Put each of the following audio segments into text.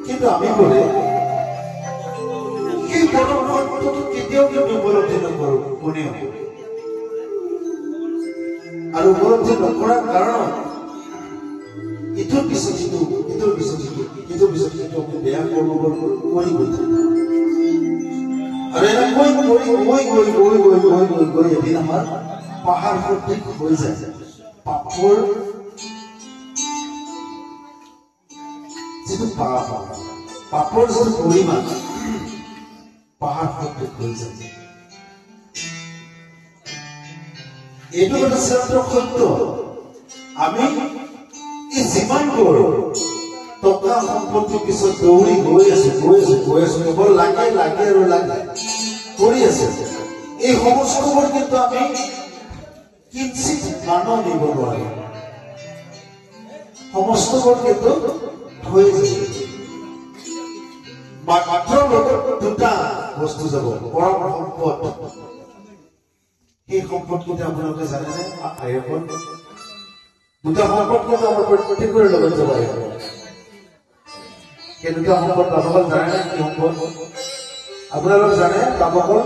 কিন্তু আমি বলে এই পৰম সত্যটো কেতিয়াও কিন্তু উপলব্ধি নকৰো কোনেও আৰু উপলব্ধি নকৰাৰ কাৰণ ইটোৰ পিছত সিটো ইটোৰ পিছত সিটো আমি বেয়া কৰ্মবোৰ কৰি গৈ থাকোঁ আৰু এনেকৈ গৈ এদিন আমাৰ পাহাৰ সদৃশ হৈ যায় পাপৰ যিটো পাপৰ যিটো পৰিমাণ পাহাৰ সদৃশ হৈ যায় এইটো এটা শ্ৰেষ্ঠ সত্য আমি যিমানবোৰ টকা সম্পত্তিৰ পিছত দৌৰি গৈ আছো কেৱল লাগে আৰু লাগে কৰি আছে এই সমস্তবোৰ কিন্তু আমি কিঞ্চিত মানৱ নিব নোৱাৰো সমস্তবোৰ কিন্তু থৈ যায় মাত্ৰ লগত দুটা বস্তু যাব পৰম সম্পদ সেই সম্পদকেইটা আপোনালোকে জানেনে আইৰকন দুটা সম্পদ কিন্তু আমাৰ প্ৰত্যেকৰে লগত যাব সেই দুটা সম্পদ বাবকল জানেনে কি সম্পদ আপোনালোকে জানে বাবকল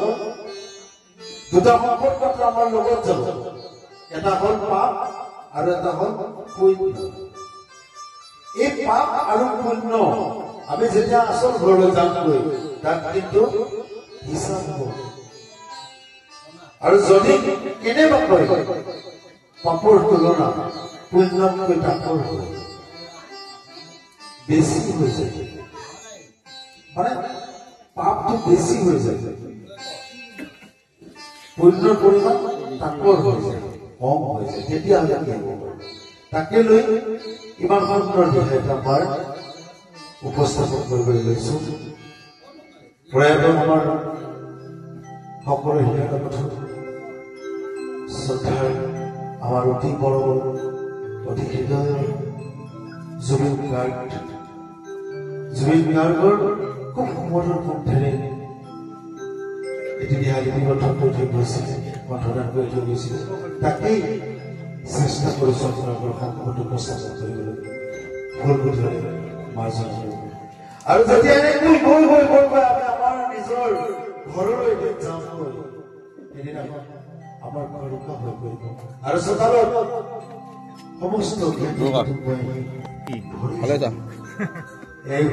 দুটা সম্পদ মাত্ৰ আমাৰ লগত যাব এটা হ'ল পাপ আৰু এটা হ'ল পুণ্য এই পাপ আৰু পুণ্য আমি যেতিয়া আচল ঘৰলৈ যামগৈ তাত কিন্তু হিচাপ হ'ব আৰু যদি কেনেবাকৈ পাপৰ তুলনা পুণ্যতকৈ তাকৰ হয় বেছি হৈ যায় মানে পাপটো বেছি হৈ যায় পুণ্যৰ পৰিমাণ তাকৰ হৈ যায় কম হৈ যায় তেতিয়াহ'লে কি হ'ব তাকে লৈ ইমান সুন্দৰ বিষয় এটা আমাৰ উপস্থাপন কৰিবলৈ লৈছো প্ৰয়াত আমাৰ সকলো হৃদয়ৰ কথা শ্ৰদ্ধাৰ আমাৰ অতি বড় অতি হৃদয় জুবিন গাৰ্গৰ খুব সুমধুৰ কণ্ঠেৰে এটি দিহা লিপিবদ্ধ কৰি থৈ গৈছিল কণ্ঠদান কৰি থৈ গৈছিল তাকেই চেষ্টা কৰিছো আপোনালোকৰ সন্মুখত উপস্থাপন কৰিবলৈ ফুলগুটিৰে মাৰ্জন আৰু যেতিয়া এনেকৈ গৈ আমি আমাৰ নিজৰ ঘৰলৈ যামগৈ এদিনাখন আমাৰ ঘৰুকা হৈ পৰিব আৰু চোতালত সমস্ত এই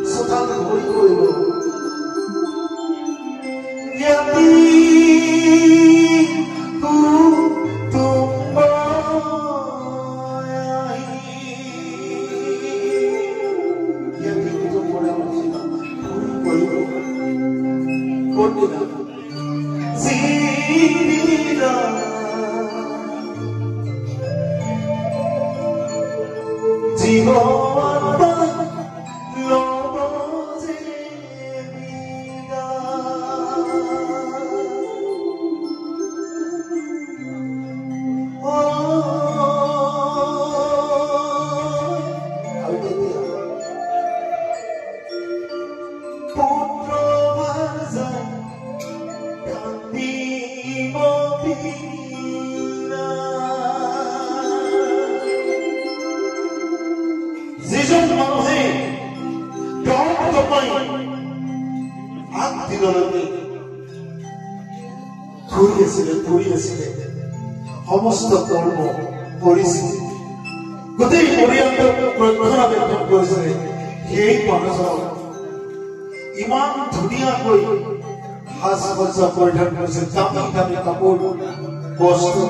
চোতাল ভৰি পৰিব যিজন মানুহে আগদিনলৈকে ঘূৰি আছিলে সমস্ত কৰ্ম কৰিছিল গোটেই পৰিয়ালটোক ৰক্ষণাবেক্ষণ কৰিছিলে সেই মানুহজন ইমান ধুনীয়াকৈ সাজ সজ্জা পৰিধান কৰিছিল দামী কাপোৰ বস্তু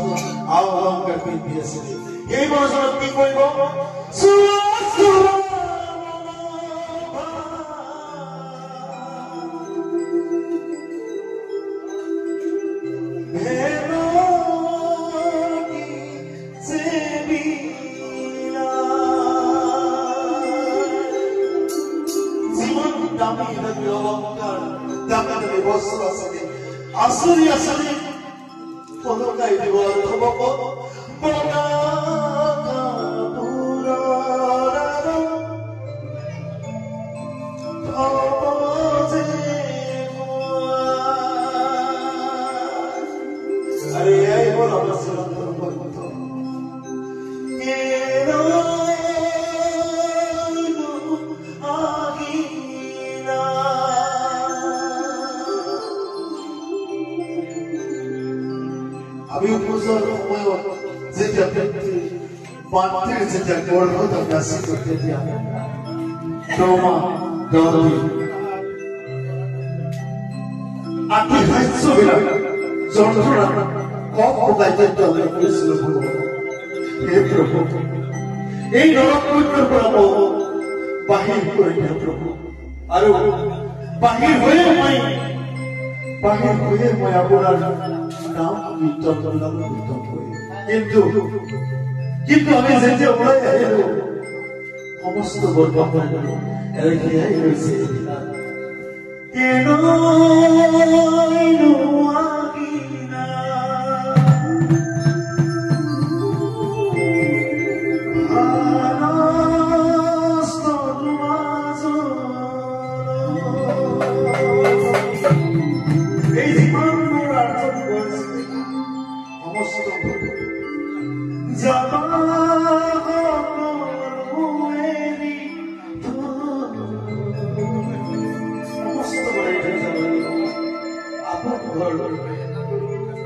অলংকাৰ পিন্ধি আছিলে এই মানুহজনক কি কৰিব Asuri polokai diwa thoboko boga pura thoboje বছৰ সময়ত যেতিয়া ব্যক্তি মাতৃৰ যেতিয়া গৰ্ভত নাছিল তেতিয়া 9 মাহ 10 দিন আতি হাস্যবিলাক যন্ত্ৰণা কম ভোগাইতে কৰিছিল ভগৱান হে প্ৰভু এই নৰকৈত্যৰ পৰা বাহিৰ কৰি দিয়া প্ৰভু আৰু বাহিৰ হৈয়ে মই আপোনাৰ নাম কীৰ্তন কৰি কিন্তু আমি যেতিয়া ওলাই আহিলো সমস্ত বৰবাদ এৰাই ৰৈছে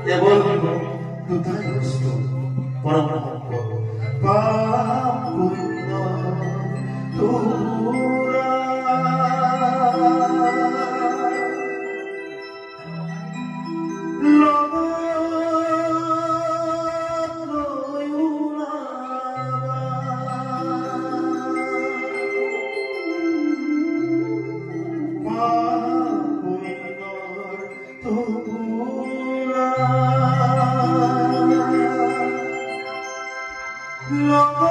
কেৱল দুটাই বস্তু পৰম পাপ পুণ্য তোৰা Lord